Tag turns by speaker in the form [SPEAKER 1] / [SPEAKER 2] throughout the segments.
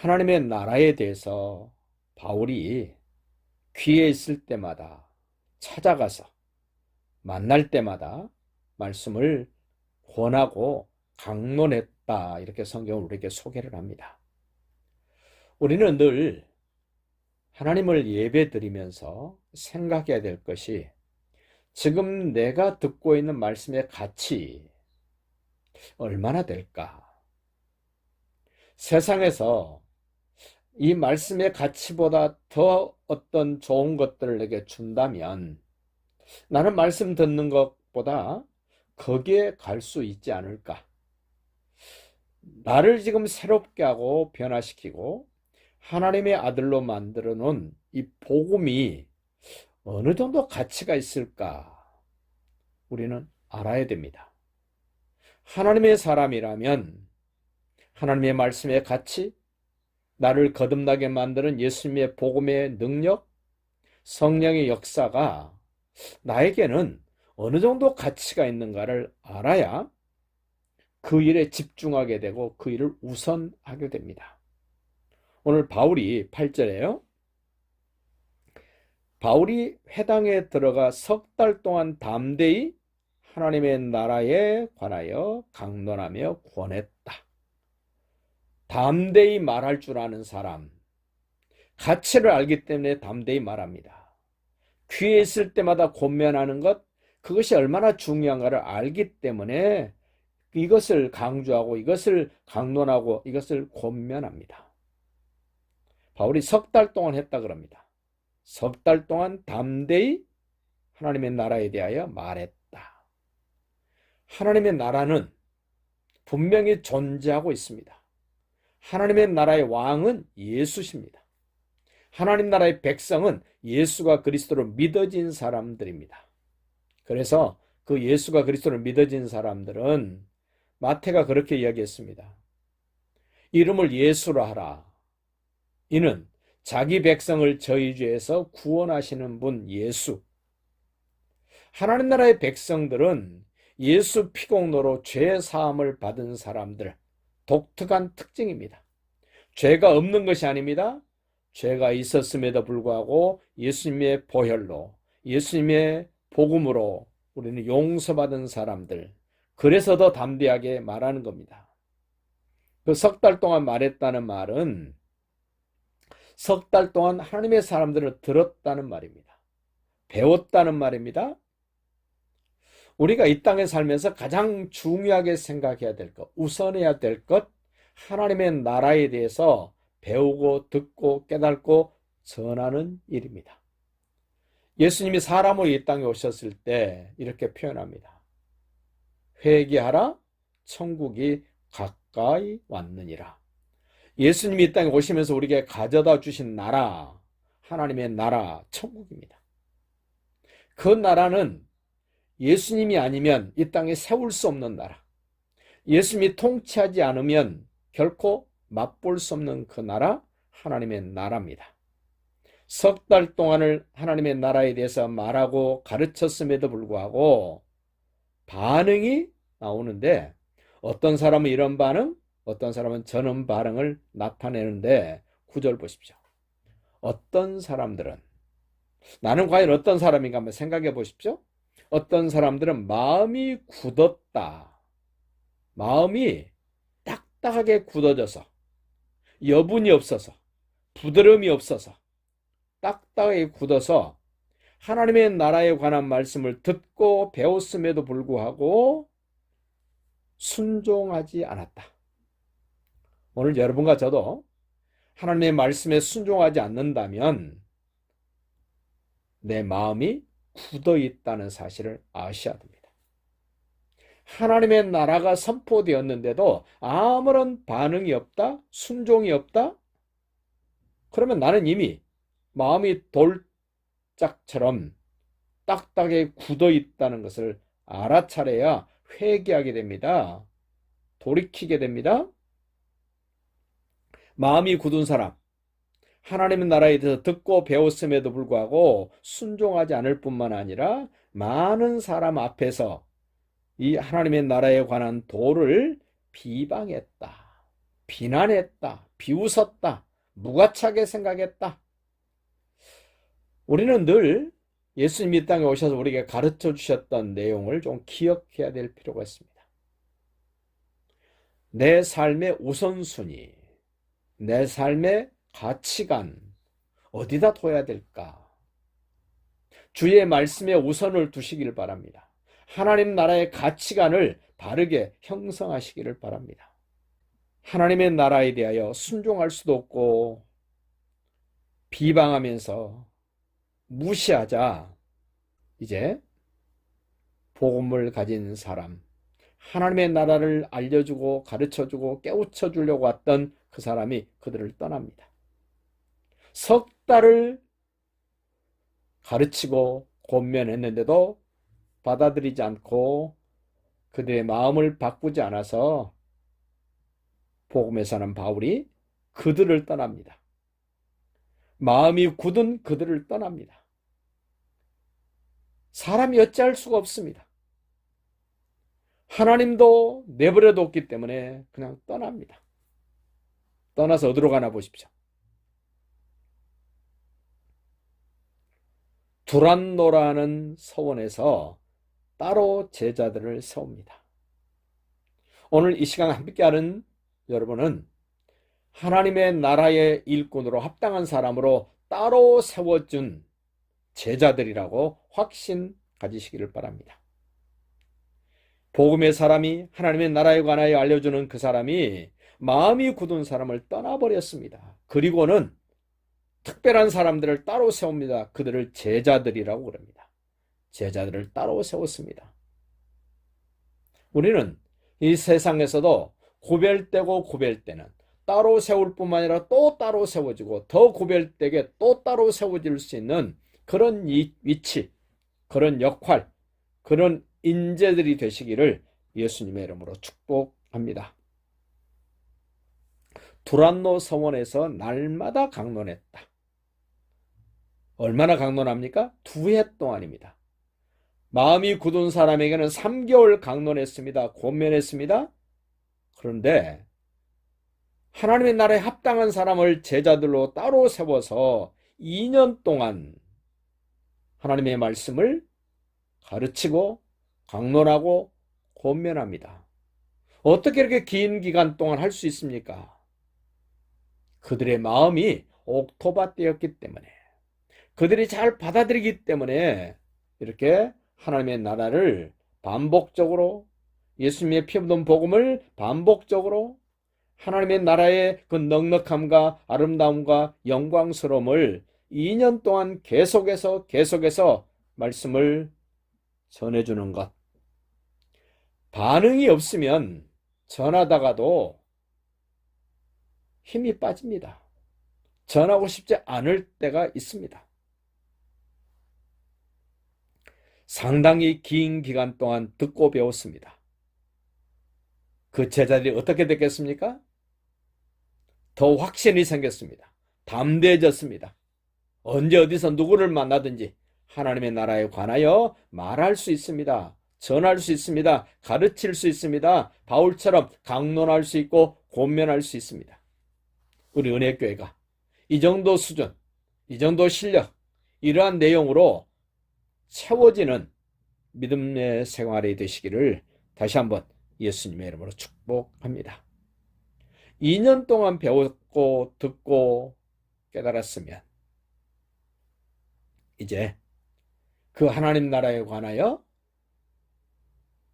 [SPEAKER 1] 하나님의 나라에 대해서 바울이 기회 있을 때마다 찾아가서 만날 때마다 말씀을 권하고 강론했다. 이렇게 성경은 우리에게 소개를 합니다. 우리는 늘 하나님을 예배드리면서 생각해야 될 것이 지금 내가 듣고 있는 말씀의 가치 얼마나 될까? 세상에서 이 말씀의 가치보다 더 어떤 좋은 것들을 내게 준다면 나는 말씀 듣는 것보다 거기에 갈 수 있지 않을까? 나를 지금 새롭게 하고 변화시키고 하나님의 아들로 만들어 놓은 이 복음이 어느 정도 가치가 있을까? 우리는 알아야 됩니다. 하나님의 사람이라면 하나님의 말씀의 가치, 나를 거듭나게 만드는 예수님의 복음의 능력, 성령의 역사가 나에게는 어느 정도 가치가 있는가를 알아야 그 일에 집중하게 되고 그 일을 우선하게 됩니다. 오늘 바울이 8절에요. 바울이 회당에 들어가 석 달 동안 담대히 하나님의 나라에 관하여 강론하며 권했다. 담대히 말할 줄 아는 사람, 가치를 알기 때문에 담대히 말합니다. 귀에 있을 때마다 권면하는 것, 그것이 얼마나 중요한가를 알기 때문에 이것을 강조하고 이것을 강론하고 이것을 권면합니다. 바울이 석 달 동안 했다 그럽니다. 석 달 동안 담대히 하나님의 나라에 대하여 말했다. 하나님의 나라는 분명히 존재하고 있습니다. 하나님의 나라의 왕은 예수십니다. 하나님 나라의 백성은 예수가 그리스도로 믿어진 사람들입니다. 그래서 그 예수가 그리스도로 믿어진 사람들은 마태가 그렇게 이야기했습니다. 이름을 예수로 하라. 이는 자기 백성을 저희 죄에서 구원하시는 분 예수. 하나님 나라의 백성들은 예수 피공로로 죄 사함을 받은 사람들, 독특한 특징입니다. 죄가 없는 것이 아닙니다. 죄가 있었음에도 불구하고 예수님의 보혈로, 예수님의 복음으로 우리는 용서받은 사람들, 그래서 더 담대하게 말하는 겁니다. 그 석 달 동안 말했다는 말은 석 달 동안 하나님의 사람들을 들었다는 말입니다. 배웠다는 말입니다. 우리가 이 땅에 살면서 가장 중요하게 생각해야 될 것, 우선해야 될 것, 하나님의 나라에 대해서 배우고 듣고 깨닫고 전하는 일입니다. 예수님이 사람으로 이 땅에 오셨을 때 이렇게 표현합니다. 회개하라, 천국이 가까이 왔느니라. 예수님이 이 땅에 오시면서 우리에게 가져다 주신 나라, 하나님의 나라, 천국입니다. 그 나라는 예수님이 아니면 이 땅에 세울 수 없는 나라, 예수님이 통치하지 않으면 결코 맛볼 수 없는 그 나라, 하나님의 나라입니다. 석 달 동안을 하나님의 나라에 대해서 말하고 가르쳤음에도 불구하고 반응이 나오는데 어떤 사람은 이런 반응, 어떤 사람은 저런 반응을 나타내는데 9절 보십시오. 어떤 사람들은, 나는 과연 어떤 사람인가 한번 생각해 보십시오. 어떤 사람들은 마음이 굳었다. 마음이 딱딱하게 굳어져서 여분이 없어서 부드러움이 없어서 딱딱하게 굳어서 하나님의 나라에 관한 말씀을 듣고 배웠음에도 불구하고 순종하지 않았다. 오늘 여러분과 저도 하나님의 말씀에 순종하지 않는다면 내 마음이 굳어 있다는 사실을 아셔야 됩니다. 하나님의 나라가 선포되었는데도 아무런 반응이 없다, 순종이 없다? 그러면 나는 이미 마음이 돌짝처럼 딱딱하게 굳어 있다는 것을 알아차려야 회개하게 됩니다. 돌이키게 됩니다. 마음이 굳은 사람, 하나님의 나라에 대해서 듣고 배웠음에도 불구하고 순종하지 않을 뿐만 아니라 많은 사람 앞에서 이 하나님의 나라에 관한 도를 비방했다, 비난했다, 비웃었다, 무가치하게 생각했다. 우리는 늘 예수님이 이 땅에 오셔서 우리에게 가르쳐 주셨던 내용을 좀 기억해야 될 필요가 있습니다. 내 삶의 우선순위, 내 삶의 가치관, 어디다 둬야 될까? 주의 말씀에 우선을 두시길 바랍니다. 하나님 나라의 가치관을 바르게 형성하시기를 바랍니다. 하나님의 나라에 대하여 순종할 수도 없고 비방하면서 무시하자 이제 복음을 가진 사람, 하나님의 나라를 알려주고 가르쳐주고 깨우쳐 주려고 왔던 그 사람이 그들을 떠납니다. 석 달을 가르치고 권면했는데도 받아들이지 않고 그들의 마음을 바꾸지 않아서 복음에 사는 바울이 그들을 떠납니다. 마음이 굳은 그들을 떠납니다. 사람이 어찌할 수가 없습니다. 하나님도 내버려뒀기 때문에 그냥 떠납니다. 떠나서 어디로 가나 보십시오. 두란노라는 서원에서 따로 제자들을 세웁니다. 오늘 이 시간 함께하는 여러분은 하나님의 나라의 일꾼으로 합당한 사람으로 따로 세워준 제자들이라고 확신 가지시기를 바랍니다. 복음의 사람이 하나님의 나라에 관하여 알려주는 그 사람이 마음이 굳은 사람을 떠나버렸습니다. 그리고는 특별한 사람들을 따로 세웁니다. 그들을 제자들이라고 그럽니다. 제자들을 따로 세웠습니다. 우리는 이 세상에서도 구별되고 구별되는 따로 세울 뿐만 아니라 또 따로 세워지고 더 구별되게 또 따로 세워질 수 있는 그런 위치, 그런 역할, 그런 인재들이 되시기를 예수님의 이름으로 축복합니다. 두란노 서원에서 날마다 강론했다. 얼마나 강론합니까? 2해 동안입니다. 마음이 굳은 사람에게는 3개월 강론했습니다. 권면했습니다. 그런데 하나님의 나라에 합당한 사람을 제자들로 따로 세워서 2년 동안 하나님의 말씀을 가르치고 강론하고 권면합니다. 어떻게 이렇게 긴 기간 동안 할 수 있습니까? 그들의 마음이 옥토밭되었기 때문에, 그들이 잘 받아들이기 때문에 이렇게 하나님의 나라를 반복적으로, 예수님의 피 묻은 복음을 반복적으로, 하나님의 나라의 그 넉넉함과 아름다움과 영광스러움을 2년 동안 계속해서 말씀을 전해주는 것. 반응이 없으면 전하다가도 힘이 빠집니다. 전하고 싶지 않을 때가 있습니다. 상당히 긴 기간 동안 듣고 배웠습니다. 그 제자들이 어떻게 됐겠습니까? 더 확신이 생겼습니다. 담대해졌습니다. 언제 어디서 누구를 만나든지 하나님의 나라에 관하여 말할 수 있습니다. 전할 수 있습니다. 가르칠 수 있습니다. 바울처럼 강론할 수 있고 권면할 수 있습니다. 우리 은혜교회가 이 정도 수준, 이 정도 실력, 이러한 내용으로 채워지는 믿음의 생활이 되시기를 다시 한번 예수님의 이름으로 축복합니다. 2년 동안 배웠고 듣고 깨달았으면 이제 그 하나님 나라에 관하여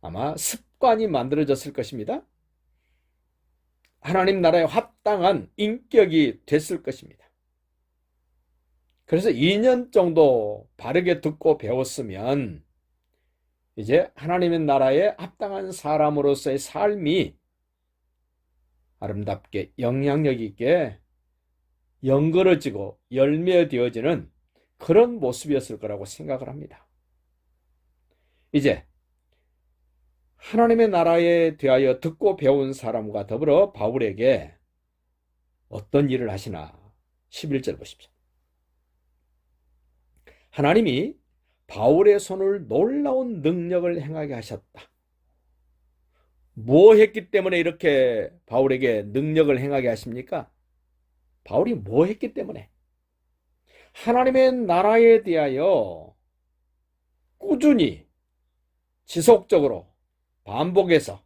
[SPEAKER 1] 아마 습관이 만들어졌을 것입니다. 하나님 나라에 합당한 인격이 됐을 것입니다. 그래서 2년 정도 바르게 듣고 배웠으면 이제 하나님의 나라에 합당한 사람으로서의 삶이 아름답게 영향력 있게 연그러지고 열매되어지는 그런 모습이었을 거라고 생각을 합니다. 이제 하나님의 나라에 대하여 듣고 배운 사람과 더불어 바울에게 어떤 일을 하시나 11절 보십시오. 하나님이 바울의 손을 놀라운 능력을 행하게 하셨다. 뭐 했기 때문에 이렇게 바울에게 능력을 행하게 하십니까? 바울이 뭐 했기 때문에? 하나님의 나라에 대하여 꾸준히 지속적으로 반복해서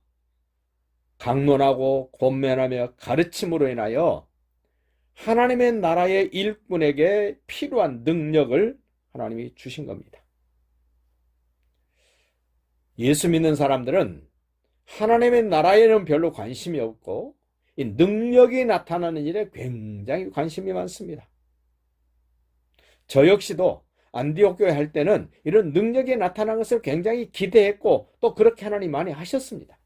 [SPEAKER 1] 강론하고 권면하며 가르침으로 인하여 하나님의 나라의 일꾼에게 필요한 능력을 하나님이 주신 겁니다. 예수 믿는 사람들은 하나님의 나라에는 별로 관심이 없고 이 능력이 나타나는 일에 굉장히 관심이 많습니다. 저 역시도 안디옥 교회 할 때는 이런 능력이 나타난 것을 굉장히 기대했고 또 그렇게 하나님 많이 하셨습니다.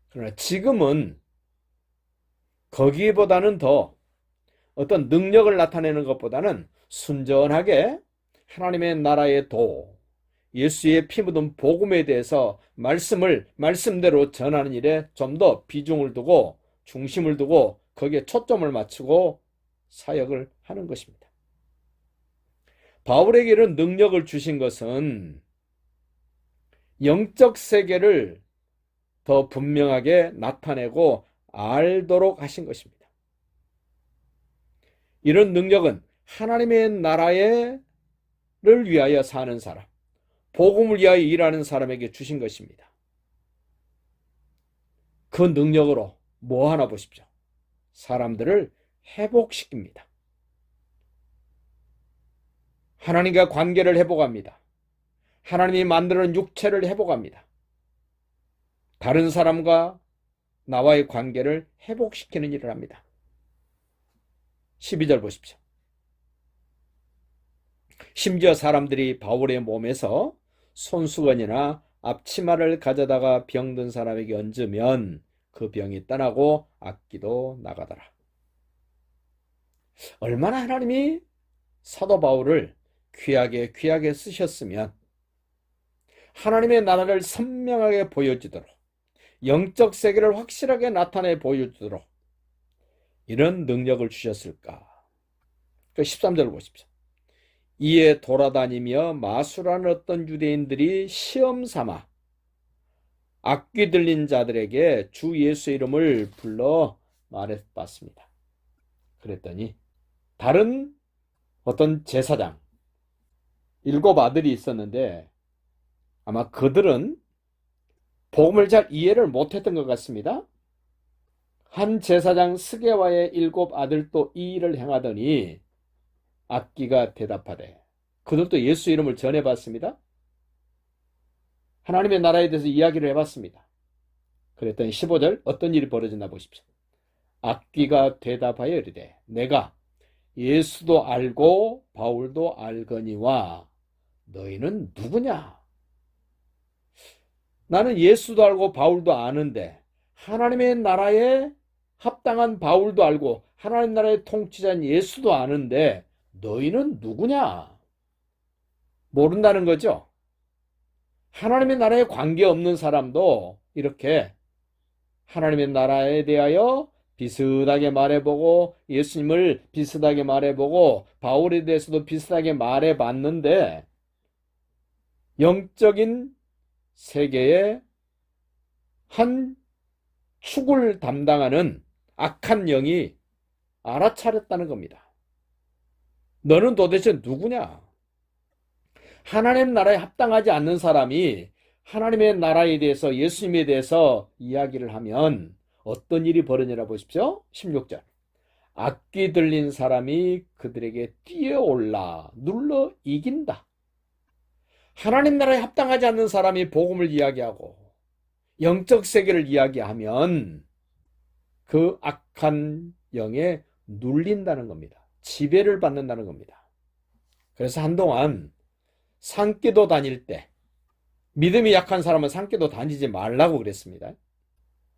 [SPEAKER 1] 그러나 지금은 거기보다는 더 어떤 능력을 나타내는 것보다는 순전하게 하나님의 나라의 도, 예수의 피 묻은 복음에 대해서 말씀대로 전하는 일에 좀 더 비중을 두고 중심을 두고 거기에 초점을 맞추고 사역을 하는 것입니다. 바울에게 이런 능력을 주신 것은 영적 세계를 더 분명하게 나타내고 알도록 하신 것입니다. 이런 능력은 하나님의 나라를 위하여 사는 사람, 복음을 위하여 일하는 사람에게 주신 것입니다. 그 능력으로 뭐 하나 보십시오. 사람들을 회복시킵니다. 하나님과 관계를 회복합니다. 하나님이 만드는 육체를 회복합니다. 다른 사람과 나와의 관계를 회복시키는 일을 합니다. 12절 보십시오. 심지어 사람들이 바울의 몸에서 손수건이나 앞치마를 가져다가 병든 사람에게 얹으면 그 병이 떠나고 악기도 나가더라. 얼마나 하나님이 사도 바울을 귀하게 쓰셨으면 하나님의 나라를 선명하게 보여주도록 영적 세계를 확실하게 나타내 보여주도록 이런 능력을 주셨을까? 13절을 보십시오. 이에 돌아다니며 마술하는 어떤 유대인들이 시험 삼아 악귀 들린 자들에게 주 예수 이름을 불러 말해봤습니다. 그랬더니 다른 어떤 제사장 7 아들이 있었는데 아마 그들은 복음을 잘 이해를 못했던 것 같습니다. 한 제사장 스게와의 7 아들도 이 일을 행하더니 악귀가 대답하되 그들도 예수 이름을 전해봤습니다. 하나님의 나라에 대해서 이야기를 해봤습니다. 그랬더니 15절 어떤 일이 벌어졌나 보십시오. 악귀가 대답하여 이르되 내가 예수도 알고 바울도 알거니와 너희는 누구냐? 나는 예수도 알고 바울도 아는데 하나님의 나라에 합당한 바울도 알고 하나님 나라의 통치자인 예수도 아는데 너희는 누구냐? 모른다는 거죠. 하나님의 나라에 관계없는 사람도 이렇게 하나님의 나라에 대하여 비슷하게 말해보고 예수님을 비슷하게 말해보고 바울에 대해서도 비슷하게 말해봤는데 영적인 세계의 한 축을 담당하는 악한 영이 알아차렸다는 겁니다. 너는 도대체 누구냐? 하나님 나라에 합당하지 않는 사람이 하나님의 나라에 대해서 예수님에 대해서 이야기를 하면 어떤 일이 벌어지나 보십시오. 16절 악귀 들린 사람이 그들에게 뛰어올라 눌러 이긴다. 하나님 나라에 합당하지 않는 사람이 복음을 이야기하고 영적 세계를 이야기하면 그 악한 영에 눌린다는 겁니다. 지배를 받는다는 겁니다. 그래서 한동안 산기도 다닐 때 믿음이 약한 사람은 산기도 다니지 말라고 그랬습니다.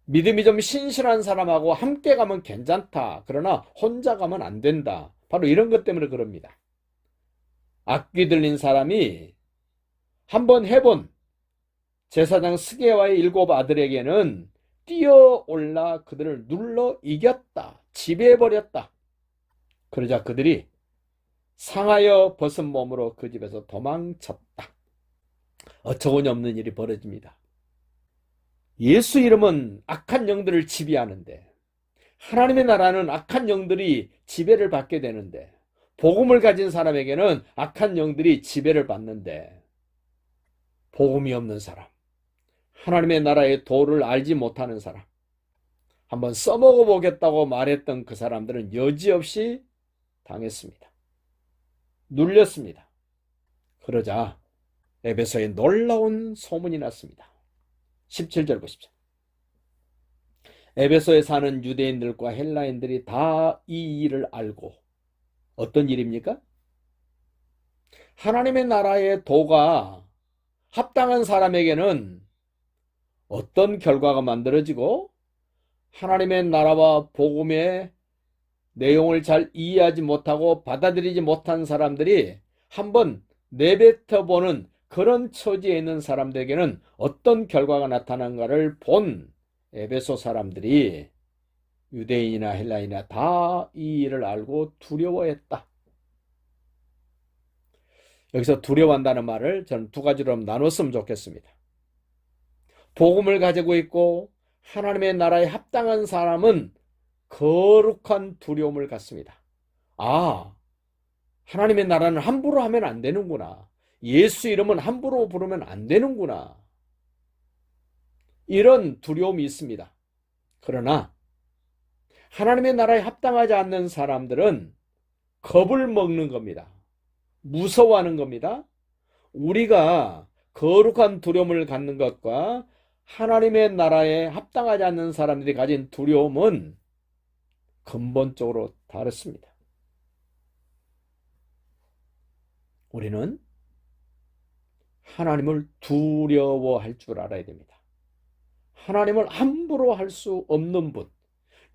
[SPEAKER 1] 믿음이 좀 신실한 사람하고 함께 가면 괜찮다. 그러나 혼자 가면 안 된다. 바로 이런 것 때문에 그럽니다. 악귀 들린 사람이 한번 해본 제사장 스게와의 7 아들에게는 뛰어올라 그들을 눌러 이겼다. 지배해버렸다. 그러자 그들이 상하여 벗은 몸으로 그 집에서 도망쳤다. 어처구니 없는 일이 벌어집니다. 예수 이름은 악한 영들을 지배하는데 하나님의 나라는 악한 영들이 지배를 받게 되는데, 복음을 가진 사람에게는 악한 영들이 지배를 받는데, 복음이 없는 사람, 하나님의 나라의 도를 알지 못하는 사람, 한번 써먹어 보겠다고 말했던 그 사람들은 여지없이 당했습니다. 눌렸습니다. 그러자 에베소에 놀라운 소문이 났습니다. 17절 보십시오. 에베소에 사는 유대인들과 헬라인들이 다 이 일을 알고, 어떤 일입니까? 하나님의 나라의 도가 합당한 사람에게는 어떤 결과가 만들어지고, 하나님의 나라와 복음의 내용을 잘 이해하지 못하고 받아들이지 못한 사람들이 한번 내뱉어보는 그런 처지에 있는 사람들에게는 어떤 결과가 나타난가를 본 에베소 사람들이, 유대인이나 헬라인이나 다 이 일을 알고 두려워했다. 여기서 두려워한다는 말을 저는 두 가지로 나눴으면 좋겠습니다. 복음을 가지고 있고 하나님의 나라에 합당한 사람은 거룩한 두려움을 갖습니다. 아, 하나님의 나라는 함부로 하면 안 되는구나. 예수 이름은 함부로 부르면 안 되는구나. 이런 두려움이 있습니다. 그러나 하나님의 나라에 합당하지 않는 사람들은 겁을 먹는 겁니다. 무서워하는 겁니다. 우리가 거룩한 두려움을 갖는 것과 하나님의 나라에 합당하지 않는 사람들이 가진 두려움은 근본적으로 다릅니다. 우리는 하나님을 두려워할 줄 알아야 됩니다. 하나님을 함부로 할 수 없는 분,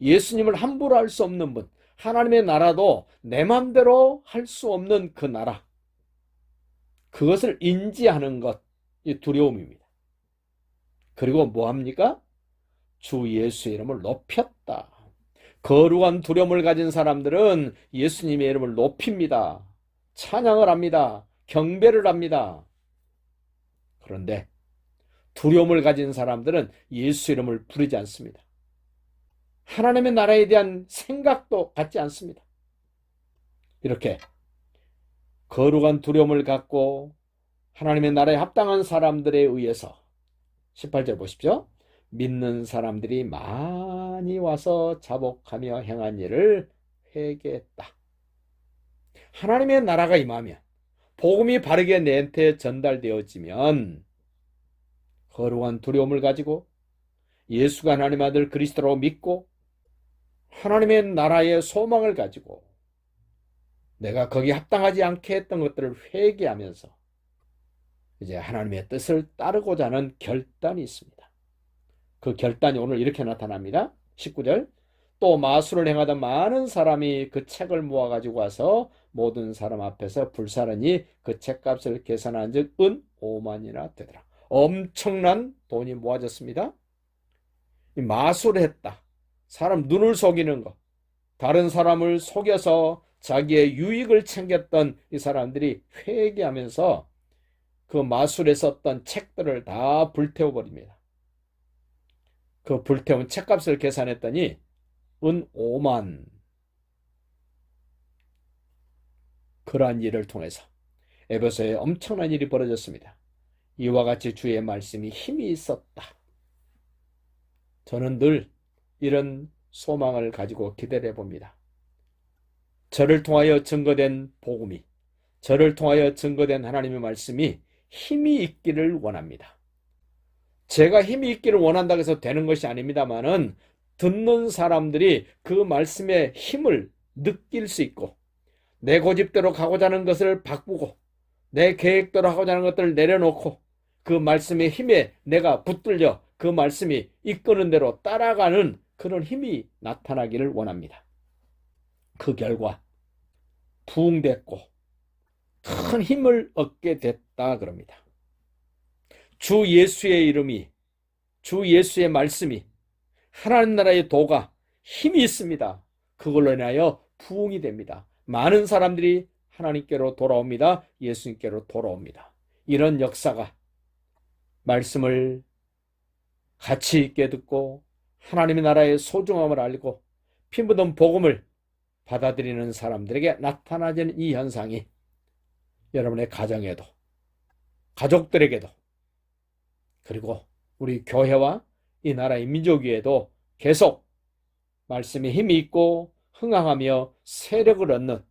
[SPEAKER 1] 예수님을 함부로 할 수 없는 분, 하나님의 나라도 내 마음대로 할 수 없는 그 나라, 그것을 인지하는 것이 두려움입니다. 그리고 뭐합니까? 주 예수의 이름을 높였다. 거룩한 두려움을 가진 사람들은 예수님의 이름을 높입니다. 찬양을 합니다. 경배를 합니다. 그런데 두려움을 가진 사람들은 예수 이름을 부르지 않습니다. 하나님의 나라에 대한 생각도 갖지 않습니다. 이렇게 거룩한 두려움을 갖고 하나님의 나라에 합당한 사람들에 의해서 18절 보십시오. 믿는 사람들이 많이 와서 자복하며 행한 일을 회개했다. 하나님의 나라가 임하면, 복음이 바르게 내한테 전달되어지면 거룩한 두려움을 가지고 예수가 하나님의 아들 그리스도라고 믿고 하나님의 나라의 소망을 가지고 내가 거기에 합당하지 않게 했던 것들을 회개하면서 이제 하나님의 뜻을 따르고자 하는 결단이 있습니다. 그 결단이 오늘 이렇게 나타납니다. 19절. 또 마술을 행하던 많은 사람이 그 책을 모아가지고 와서 모든 사람 앞에서 불사르니 그 책값을 계산한 즉 은 5만이나 되더라. 엄청난 돈이 모아졌습니다. 이 마술을 했다. 사람 눈을 속이는 것, 다른 사람을 속여서 자기의 유익을 챙겼던 이 사람들이 회개하면서 그 마술에 썼던 책들을 다 불태워버립니다. 그 불태운 책값을 계산했더니 은 5만. 그러한 일을 통해서 에베소에 엄청난 일이 벌어졌습니다. 이와 같이 주의 말씀이 힘이 있었다. 저는 늘 이런 소망을 가지고 기대해 봅니다. 저를 통하여 증거된 복음이, 저를 통하여 증거된 하나님의 말씀이 힘이 있기를 원합니다. 제가 힘이 있기를 원한다고 해서 되는 것이 아닙니다만은 듣는 사람들이 그 말씀의 힘을 느낄 수 있고 내 고집대로 가고자 하는 것을 바꾸고 내 계획대로 하고자 하는 것들을 내려놓고 그 말씀의 힘에 내가 붙들려 그 말씀이 이끄는 대로 따라가는 그런 힘이 나타나기를 원합니다. 그 결과 부흥됐고 큰 힘을 얻게 됐다 그럽니다. 주 예수의 이름이, 주 예수의 말씀이, 하나님 나라의 도가 힘이 있습니다. 그걸로 인하여 부흥이 됩니다. 많은 사람들이 하나님께로 돌아옵니다. 예수님께로 돌아옵니다. 이런 역사가 말씀을 가치 있게 듣고 하나님의 나라의 소중함을 알고 피 묻은 복음을 받아들이는 사람들에게 나타나는 이 현상이 여러분의 가정에도, 가족들에게도, 그리고 우리 교회와 이 나라의 민족 위에도 계속 말씀에 힘이 있고 흥황하며 세력을 얻는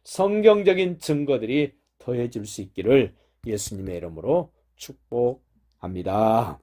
[SPEAKER 1] 성경적인 증거들이 더해질 수 있기를 예수님의 이름으로 축복합니다.